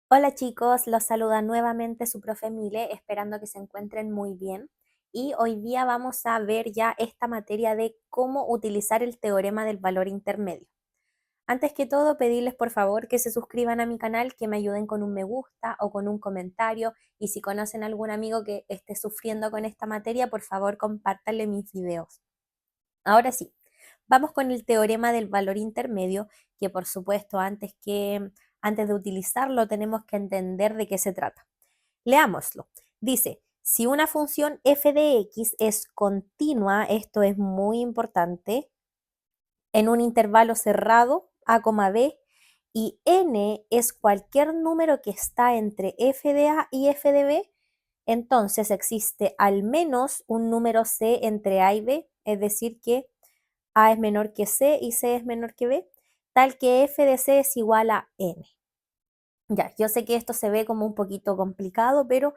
Hola chicos, los saluda nuevamente su profe Mile, esperando que se encuentren muy bien. Y hoy día vamos a ver ya esta materia de cómo utilizar el teorema del valor intermedio. Antes que todo, pedirles por favor que se suscriban a mi canal, que me ayuden con un me gusta o con un comentario. Y si conocen a algún amigo que esté sufriendo con esta materia, por favor compártanle mis videos. Ahora sí, vamos con el teorema del valor intermedio, que por supuesto antes de utilizarlo tenemos que entender de qué se trata. Leámoslo. Dice, si una función f de x es continua, esto es muy importante, en un intervalo cerrado, a, b, y n es cualquier número que está entre f de a y f de b, entonces existe al menos un número c entre a y b, es decir que a es menor que C y C es menor que B, tal que f de C es igual a n. Ya, yo sé que esto se ve como un poquito complicado, pero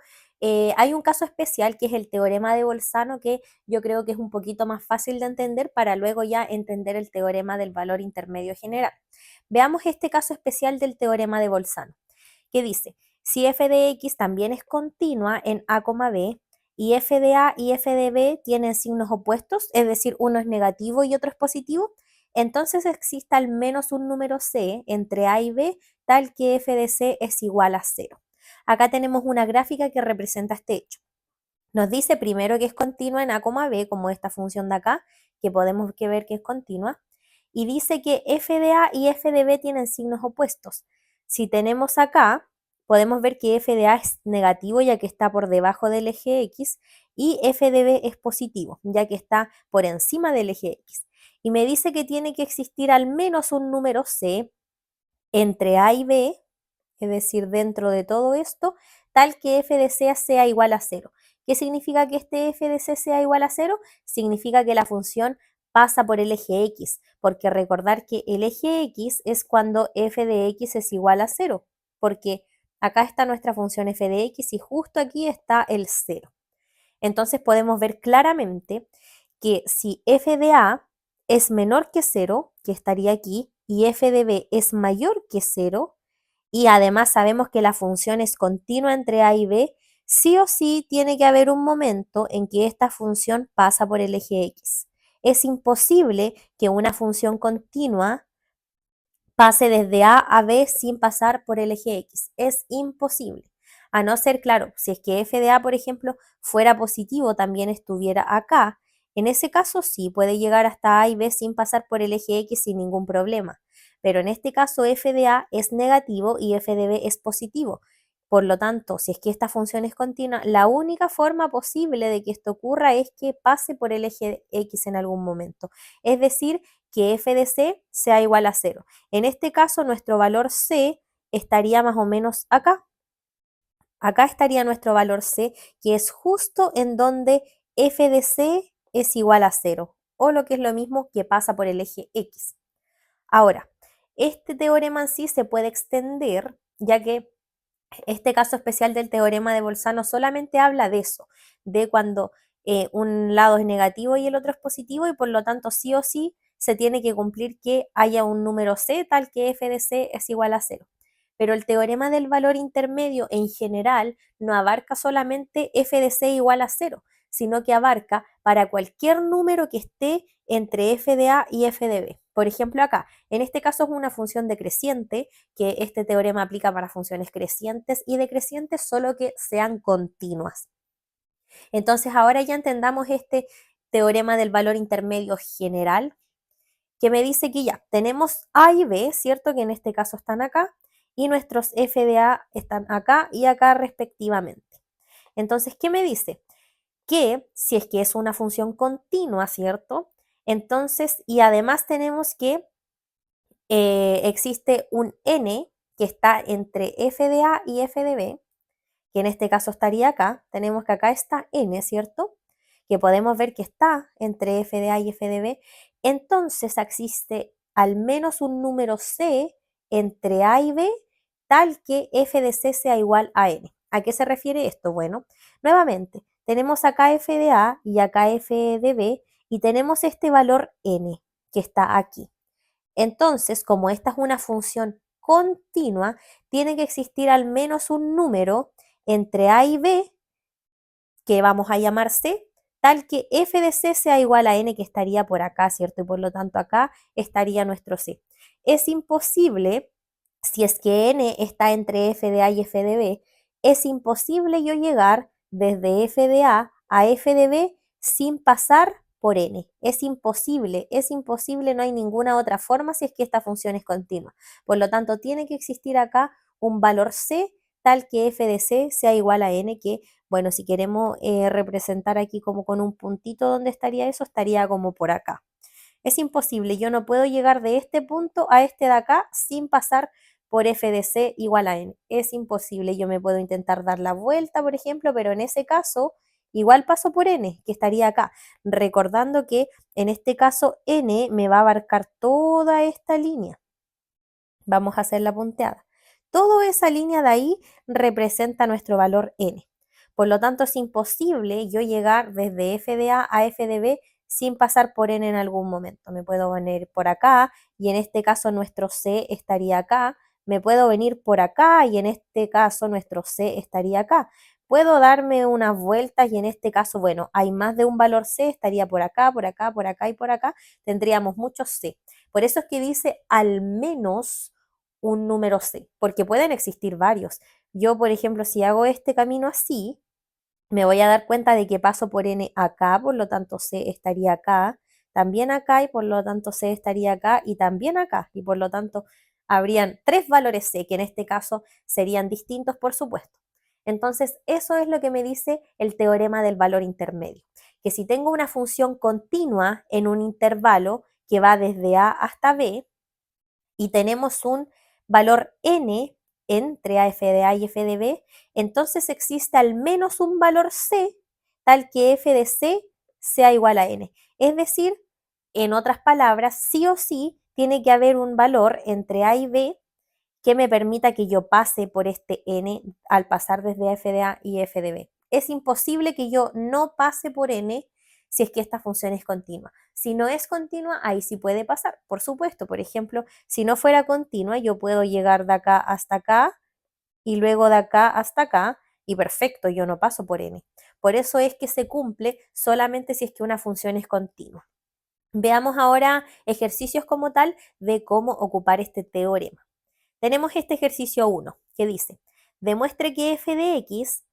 hay un caso especial que es el teorema de Bolzano, que yo creo que es un poquito más fácil de entender para luego ya entender el teorema del valor intermedio general. Veamos este caso especial del teorema de Bolzano, que dice, si f de x también es continua en a, b, y f de a y f de b tienen signos opuestos, es decir, uno es negativo y otro es positivo, entonces existe al menos un número c entre a y b tal que f de c es igual a 0. Acá tenemos una gráfica que representa este hecho. Nos dice primero que es continua en a, b, como esta función de acá, que podemos ver que es continua, y dice que f de a y f de b tienen signos opuestos. Si tenemos acá, podemos ver que f de a es negativo ya que está por debajo del eje x, y f de b es positivo ya que está por encima del eje x. Y me dice que tiene que existir al menos un número c entre a y b, es decir, dentro de todo esto, tal que f de c sea igual a 0. ¿Qué significa que este f de c sea igual a 0? Significa que la función pasa por el eje x, porque recordar que el eje x es cuando f de x es igual a 0, porque acá está nuestra función f de x y justo aquí está el 0. Entonces podemos ver claramente que si f de a es menor que 0, que estaría aquí, y f de b es mayor que 0, y además sabemos que la función es continua entre a y b, sí o sí tiene que haber un momento en que esta función pasa por el eje x. Es imposible que una función continua pase desde a b sin pasar por el eje x. Es imposible. A no ser, claro, si es que f de a, por ejemplo, fuera positivo, también estuviera acá. En ese caso sí, puede llegar hasta a y b sin pasar por el eje x sin ningún problema. Pero en este caso f de a es negativo y f de b es positivo. Por lo tanto, si es que esta función es continua, la única forma posible de que esto ocurra es que pase por el eje x en algún momento. Es decir, que f de c sea igual a 0. En este caso, nuestro valor C estaría más o menos acá. Acá estaría nuestro valor C, que es justo en donde f de C es igual a 0, o lo que es lo mismo que pasa por el eje X. Ahora, este teorema en sí se puede extender, ya que este caso especial del teorema de Bolzano solamente habla de eso, de cuando un lado es negativo y el otro es positivo, y por lo tanto sí o sí se tiene que cumplir que haya un número c tal que f de c es igual a 0. Pero el teorema del valor intermedio en general no abarca solamente f de c igual a 0, sino que abarca para cualquier número que esté entre f de a y f de b. Por ejemplo, acá, en este caso es una función decreciente, que este teorema aplica para funciones crecientes y decrecientes, solo que sean continuas. Entonces, ahora ya entendamos este teorema del valor intermedio general, que me dice que ya tenemos A y B, ¿cierto? Que en este caso están acá, y nuestros f de a están acá y acá respectivamente. Entonces, ¿qué me dice? Que si es que es una función continua, ¿cierto? Entonces, y además tenemos que existe un n que está entre f de a y f de b, que en este caso estaría acá. Tenemos que acá está n, ¿cierto? Que podemos ver que está entre f de a y f de b. Entonces existe al menos un número c entre a y b tal que f de c sea igual a n. ¿A qué se refiere esto? Bueno, nuevamente, tenemos acá f de a y acá f de b, y tenemos este valor n que está aquí. Entonces, como esta es una función continua, tiene que existir al menos un número entre A y B, que vamos a llamar C, tal que f de C sea igual a n, que estaría por acá, ¿cierto? Y por lo tanto acá estaría nuestro C. Es imposible, si es que n está entre f de A y f de B, es imposible yo llegar desde f de A f de B sin pasar por n. Es imposible, no hay ninguna otra forma si es que esta función es continua. Por lo tanto, tiene que existir acá un valor C tal que f de C sea igual a n, que bueno, si queremos representar aquí como con un puntito donde estaría eso, estaría como por acá. Es imposible, yo no puedo llegar de este punto a este de acá sin pasar por f de c igual a n. Es imposible, yo me puedo intentar dar la vuelta, por ejemplo, pero en ese caso igual paso por n, que estaría acá. Recordando que en este caso n me va a abarcar toda esta línea. Vamos a hacer la punteada. Toda esa línea de ahí representa nuestro valor n. Por lo tanto, es imposible yo llegar desde f de A f de B sin pasar por n en algún momento. Me puedo venir por acá y en este caso nuestro C estaría acá. Me puedo venir por acá y en este caso nuestro C estaría acá. Puedo darme unas vueltas y en este caso, bueno, hay más de un valor C, estaría por acá, por acá, por acá y por acá. Tendríamos muchos C. Por eso es que dice al menos un número C, porque pueden existir varios. Yo, por ejemplo, si hago este camino así, me voy a dar cuenta de que paso por n acá, por lo tanto C estaría acá, también acá y por lo tanto C estaría acá y también acá, y por lo tanto habrían tres valores C, que en este caso serían distintos, por supuesto. Entonces, eso es lo que me dice el teorema del valor intermedio, que si tengo una función continua en un intervalo que va desde A hasta B, y tenemos un valor n entre a f de A y f de B, entonces existe al menos un valor C tal que f de C sea igual a n. Es decir, en otras palabras, sí o sí tiene que haber un valor entre A y B que me permita que yo pase por este n al pasar desde f de A y f de B. Es imposible que yo no pase por n si es que esta función es continua. Si no es continua, ahí sí puede pasar, por supuesto. Por ejemplo, si no fuera continua, yo puedo llegar de acá hasta acá y luego de acá hasta acá y perfecto, yo no paso por n. Por eso es que se cumple solamente si es que una función es continua. Veamos ahora ejercicios como tal de cómo ocupar este teorema. Tenemos este ejercicio 1 que dice, demuestre que f de x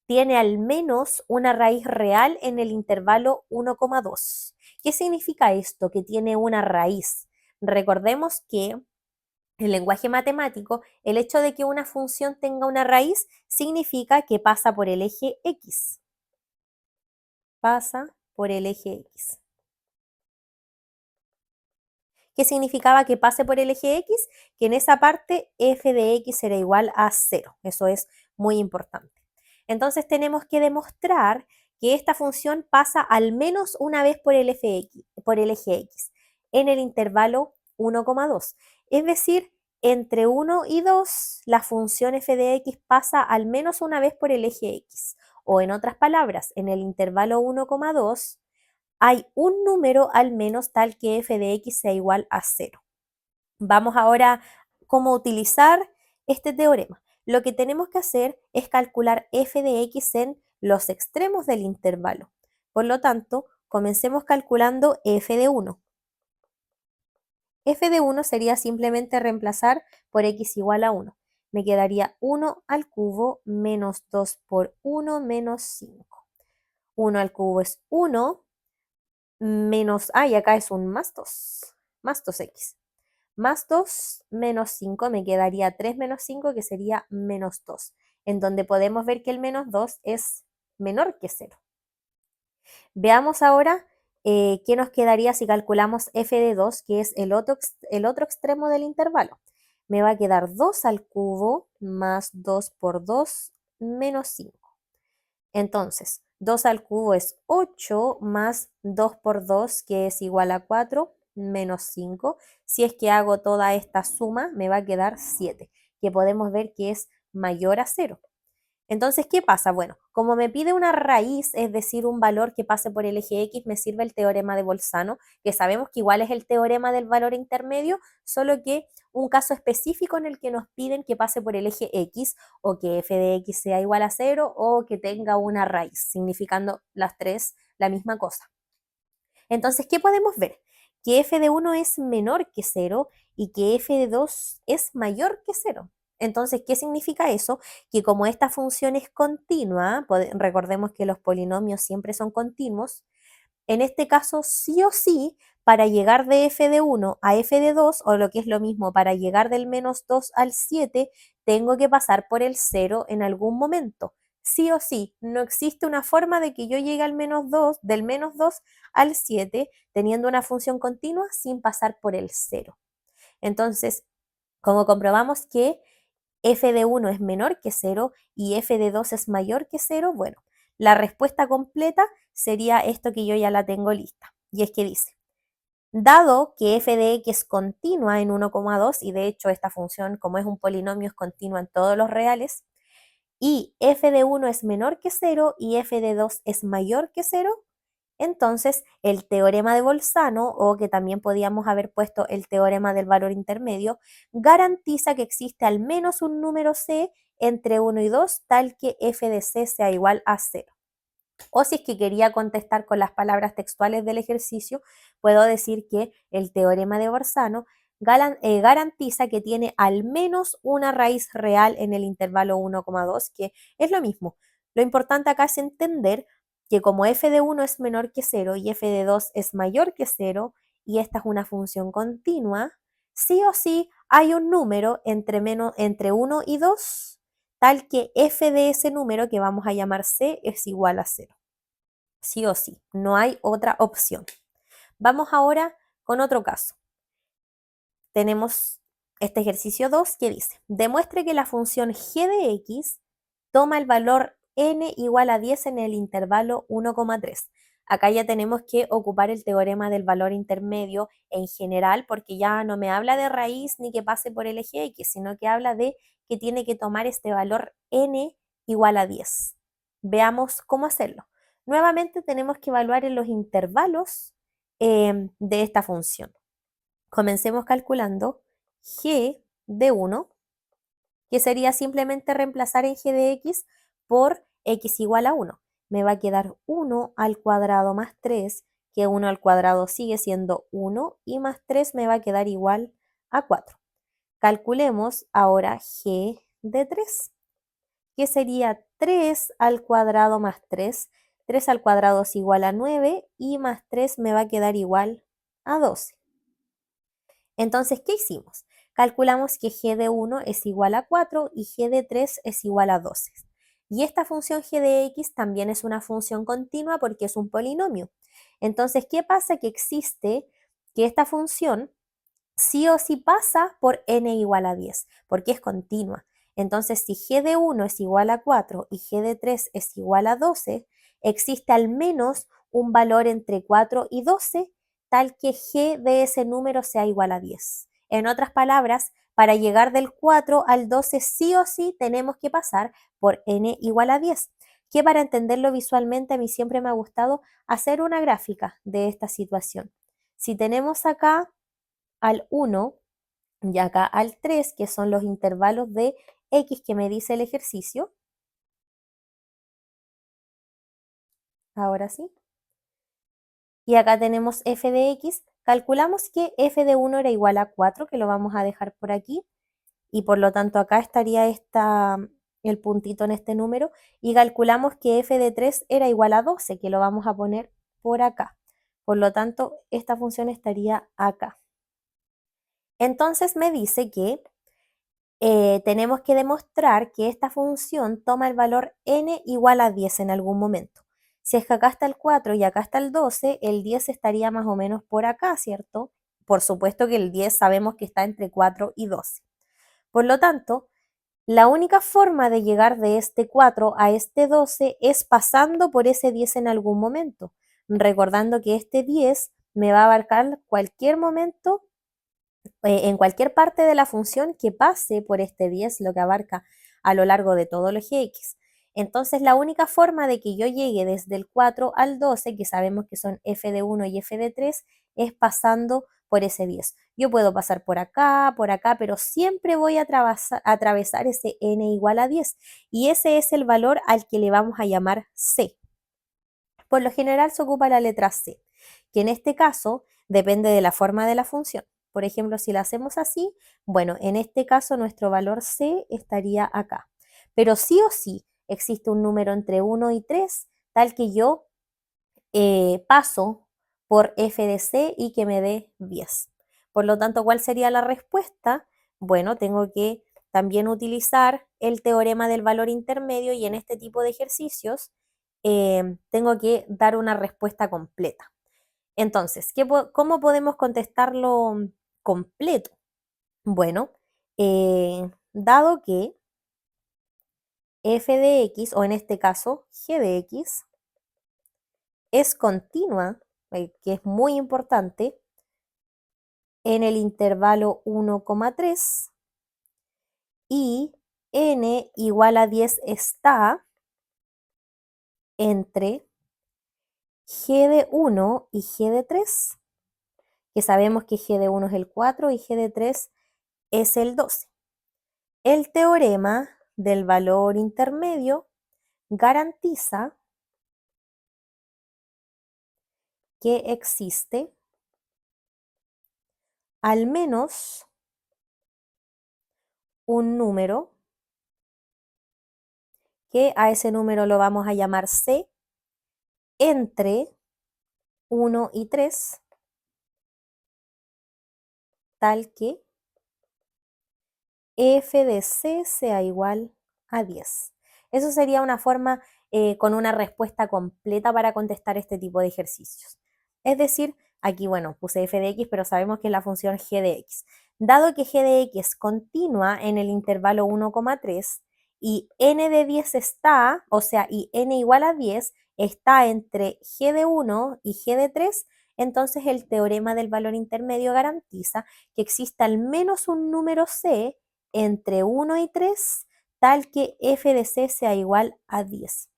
tiene al menos una raíz real en el intervalo 1,2. ¿Qué significa esto? Que tiene una raíz. Recordemos que en lenguaje matemático, el hecho de que una función tenga una raíz significa que pasa por el eje x. Pasa por el eje x. ¿Qué significaba que pase por el eje x? Que en esa parte f de x será igual a 0. Eso es muy importante. Entonces tenemos que demostrar que esta función pasa al menos una vez por el eje x en el intervalo 1,2. Es decir, entre 1 y 2, la función f de x pasa al menos una vez por el eje x. O en otras palabras, en el intervalo 1,2 hay un número al menos tal que f de x sea igual a 0. Vamos ahora a cómo utilizar este teorema. Lo que tenemos que hacer es calcular f de x en los extremos del intervalo. Por lo tanto, comencemos calculando f de 1. F de 1 sería simplemente reemplazar por x igual a 1. Me quedaría 1 al cubo menos 2 por 1 menos 5. 1 al cubo es 1 menos, y acá es un más 2x. Más 2 menos 5, me quedaría 3 menos 5, que sería menos 2, en donde podemos ver que el menos 2 es menor que 0. Veamos ahora qué nos quedaría si calculamos f de 2, que es el otro extremo del intervalo. Me va a quedar 2 al cubo más 2 por 2 menos 5. Entonces, 2 al cubo es 8 más 2 por 2, que es igual a 4, menos 5. Si es que hago toda esta suma, me va a quedar 7, que podemos ver que es mayor a 0. Entonces, ¿qué pasa? Bueno, como me pide una raíz, es decir, un valor que pase por el eje X, me sirve el teorema de Bolzano, que sabemos que igual es el teorema del valor intermedio, solo que un caso específico en el que nos piden que pase por el eje X o que f de x sea igual a 0 o que tenga una raíz, significando las tres la misma cosa. Entonces, ¿qué podemos ver? Que f de 1 es menor que 0 y que f de 2 es mayor que 0. Entonces, ¿qué significa eso? Que como esta función es continua, recordemos que los polinomios siempre son continuos, en este caso, sí o sí, para llegar de f de 1 a f de 2, o lo que es lo mismo, para llegar del menos 2 al 7, tengo que pasar por el 0 en algún momento. Sí o sí, no existe una forma de que yo llegue al menos 2, del menos 2 al 7, teniendo una función continua sin pasar por el 0. Entonces, como comprobamos que f de 1 es menor que 0 y f de 2 es mayor que 0, bueno, la respuesta completa sería esto que yo ya la tengo lista. Y es que dice, dado que f de x es continua en 1,2, y de hecho esta función, como es un polinomio, es continua en todos los reales, y f de 1 es menor que 0 y f de 2 es mayor que 0, entonces el teorema de Bolzano, o que también podíamos haber puesto el teorema del valor intermedio, garantiza que existe al menos un número c entre 1 y 2 tal que f de c sea igual a 0. O si es que quería contestar con las palabras textuales del ejercicio, puedo decir que el teorema de Bolzano garantiza que tiene al menos una raíz real en el intervalo 1,2, que es lo mismo. Lo importante acá es entender que como f de 1 es menor que 0 y f de 2 es mayor que 0, y esta es una función continua, sí o sí hay un número entre 1 y 2, tal que f de ese número, que vamos a llamar c, es igual a 0. Sí o sí, no hay otra opción. Vamos ahora con otro caso. Tenemos este ejercicio 2 que dice, demuestre que la función g de x toma el valor n igual a 10 en el intervalo 1,3. Acá ya tenemos que ocupar el teorema del valor intermedio en general, porque ya no me habla de raíz ni que pase por el eje x, sino que habla de que tiene que tomar este valor n igual a 10. Veamos cómo hacerlo. Nuevamente tenemos que evaluar en los intervalos de esta función. Comencemos calculando g de 1, que sería simplemente reemplazar en g de x por x igual a 1. Me va a quedar 1 al cuadrado más 3, que 1 al cuadrado sigue siendo 1, y más 3 me va a quedar igual a 4. Calculemos ahora g de 3, que sería 3 al cuadrado más 3. 3 al cuadrado es igual a 9 y más 3 me va a quedar igual a 12. Entonces, ¿qué hicimos? Calculamos que g de 1 es igual a 4 y g de 3 es igual a 12. Y esta función g de x también es una función continua porque es un polinomio. Entonces, ¿qué pasa? Que existe que esta función sí o sí pasa por n igual a 10, porque es continua. Entonces, si g de 1 es igual a 4 y g de 3 es igual a 12, existe al menos un valor entre 4 y 12 tal que g de ese número sea igual a 10. En otras palabras, para llegar del 4 al 12 sí o sí tenemos que pasar por n igual a 10, que para entenderlo visualmente a mí siempre me ha gustado hacer una gráfica de esta situación. Si tenemos acá al 1 y acá al 3, que son los intervalos de x que me dice el ejercicio. Ahora sí. Y acá tenemos f de x. Calculamos que f de 1 era igual a 4, que lo vamos a dejar por aquí. Y por lo tanto acá estaría el puntito en este número. Y calculamos que f de 3 era igual a 12, que lo vamos a poner por acá. Por lo tanto, esta función estaría acá. Entonces me dice que tenemos que demostrar que esta función toma el valor n igual a 10 en algún momento. Si es que acá está el 4 y acá está el 12, el 10 estaría más o menos por acá, ¿cierto? Por supuesto que el 10 sabemos que está entre 4 y 12. Por lo tanto, la única forma de llegar de este 4 a este 12 es pasando por ese 10 en algún momento, recordando que este 10 me va a abarcar cualquier momento en cualquier parte de la función que pase por este 10, lo que abarca a lo largo de todo el eje x. Entonces la única forma de que yo llegue desde el 4 al 12, que sabemos que son f de 1 y f de 3, es pasando por ese 10. Yo puedo pasar por acá, pero siempre voy a atravesar ese n igual a 10. Y ese es el valor al que le vamos a llamar c. Por lo general se ocupa la letra c, que en este caso depende de la forma de la función. Por ejemplo, si la hacemos así, bueno, en este caso nuestro valor c estaría acá. Pero sí o sí existe un número entre 1 y 3, tal que yo paso por f de c y que me dé 10. Por lo tanto, ¿cuál sería la respuesta? Bueno, tengo que también utilizar el teorema del valor intermedio y en este tipo de ejercicios tengo que dar una respuesta completa. Entonces, ¿cómo podemos contestarlo completo? Bueno, dado que f de x, o en este caso g de x, es continua, que es muy importante, en el intervalo 1,3 y n igual a 10 está entre g de 1 y g de 3, que sabemos que g de 1 es el 4 y g de 3 es el 12. El teorema del valor intermedio garantiza que existe al menos un número, que a ese número lo vamos a llamar C, entre 1 y 3, tal que f de c sea igual a 10. Eso sería una forma con una respuesta completa para contestar este tipo de ejercicios. Es decir, aquí, bueno, puse f de x, pero sabemos que es la función g de x. Dado que g de x continúa en el intervalo 1,3 y n de 10 está, o sea, y n igual a 10 está entre g de 1 y g de 3, entonces el teorema del valor intermedio garantiza que exista al menos un número c entre 1 y 3, tal que f de c sea igual a 10.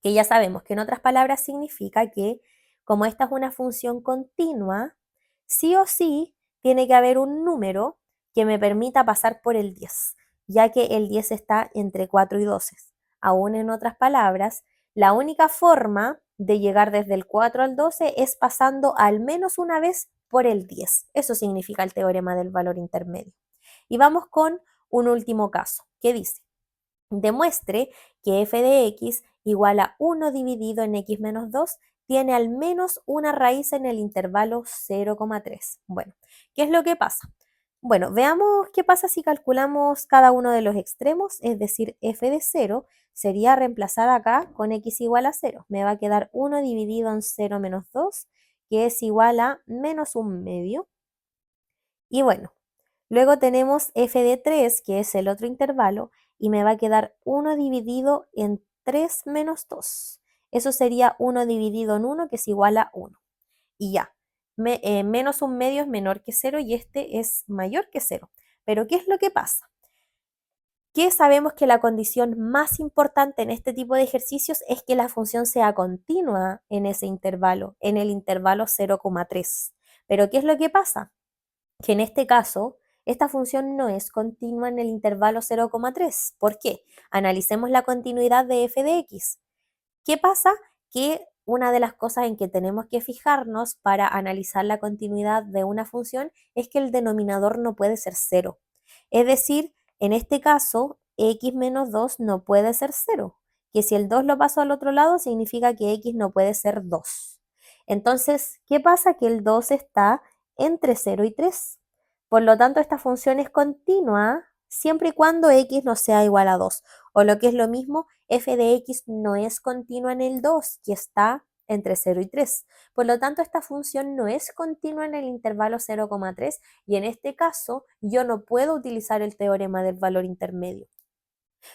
Que ya sabemos que en otras palabras significa que como esta es una función continua, sí o sí tiene que haber un número que me permita pasar por el 10, ya que el 10 está entre 4 y 12. Aún en otras palabras, la única forma de llegar desde el 4 al 12 es pasando al menos una vez por el 10. Eso significa el teorema del valor intermedio. Y vamos con un último caso, que dice, demuestre que f de x igual a 1 dividido en x menos 2 tiene al menos una raíz en el intervalo 0,3. Bueno, ¿qué es lo que pasa? Bueno, veamos qué pasa si calculamos cada uno de los extremos, es decir, f de 0 sería reemplazar acá con x igual a 0. Me va a quedar 1 dividido en 0 menos 2, que es igual a menos 1/2. Y bueno, luego tenemos f de 3, que es el otro intervalo, y me va a quedar 1 dividido en 3 menos 2. Eso sería 1 dividido en 1, que es igual a 1. Y ya, menos 1/2 es menor que 0 y este es mayor que 0. Pero ¿qué es lo que pasa? Que sabemos que la condición más importante en este tipo de ejercicios es que la función sea continua en ese intervalo, en el intervalo 0,3. Pero ¿qué es lo que pasa? Que en este caso, esta función no es continua en el intervalo 0,3. ¿Por qué? Analicemos la continuidad de f de x. ¿Qué pasa? Que una de las cosas en que tenemos que fijarnos para analizar la continuidad de una función es que el denominador no puede ser 0. Es decir, en este caso, x menos 2 no puede ser 0, que si el 2 lo paso al otro lado significa que x no puede ser 2. Entonces, ¿qué pasa? Que el 2 está entre 0 y 3. Por lo tanto, esta función es continua siempre y cuando x no sea igual a 2. O lo que es lo mismo, f de x no es continua en el 2, que está entre 0 y 3. Por lo tanto, esta función no es continua en el intervalo 0,3 y en este caso yo no puedo utilizar el teorema del valor intermedio.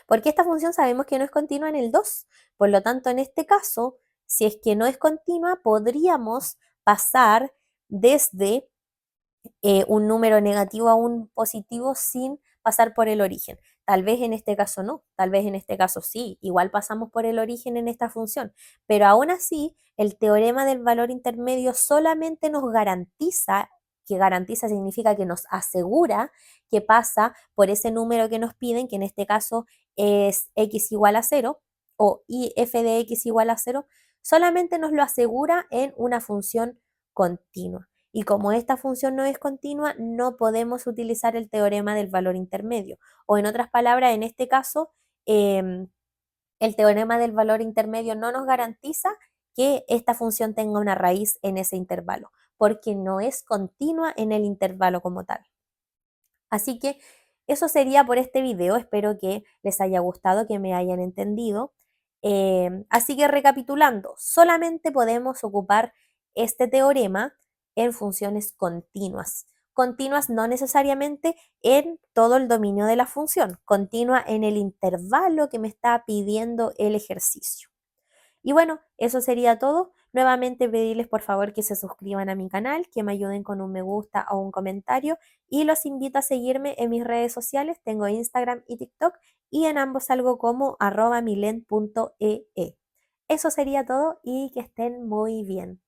Porque esta función sabemos que no es continua en el 2. Por lo tanto, en este caso, si es que no es continua, podríamos pasar desde un número negativo a un positivo sin pasar por el origen. Tal vez en este caso no, tal vez en este caso sí, igual pasamos por el origen en esta función, pero aún así el teorema del valor intermedio solamente nos garantiza, que garantiza significa que nos asegura que pasa por ese número que nos piden, que en este caso es x igual a cero o f de x igual a cero, solamente nos lo asegura en una función continua. Y como esta función no es continua, no podemos utilizar el teorema del valor intermedio. O en otras palabras, en este caso, el teorema del valor intermedio no nos garantiza que esta función tenga una raíz en ese intervalo, porque no es continua en el intervalo como tal. Así que eso sería por este video. Espero que les haya gustado, que me hayan entendido. Así que recapitulando, solamente podemos ocupar este teorema en funciones continuas. Continuas no necesariamente en todo el dominio de la función, continua en el intervalo que me está pidiendo el ejercicio. Y bueno, eso sería todo. Nuevamente pedirles por favor que se suscriban a mi canal, que me ayuden con un me gusta o un comentario y los invito a seguirme en mis redes sociales. Tengo Instagram y TikTok y en ambos salgo como @milen.ee. Eso sería todo y que estén muy bien.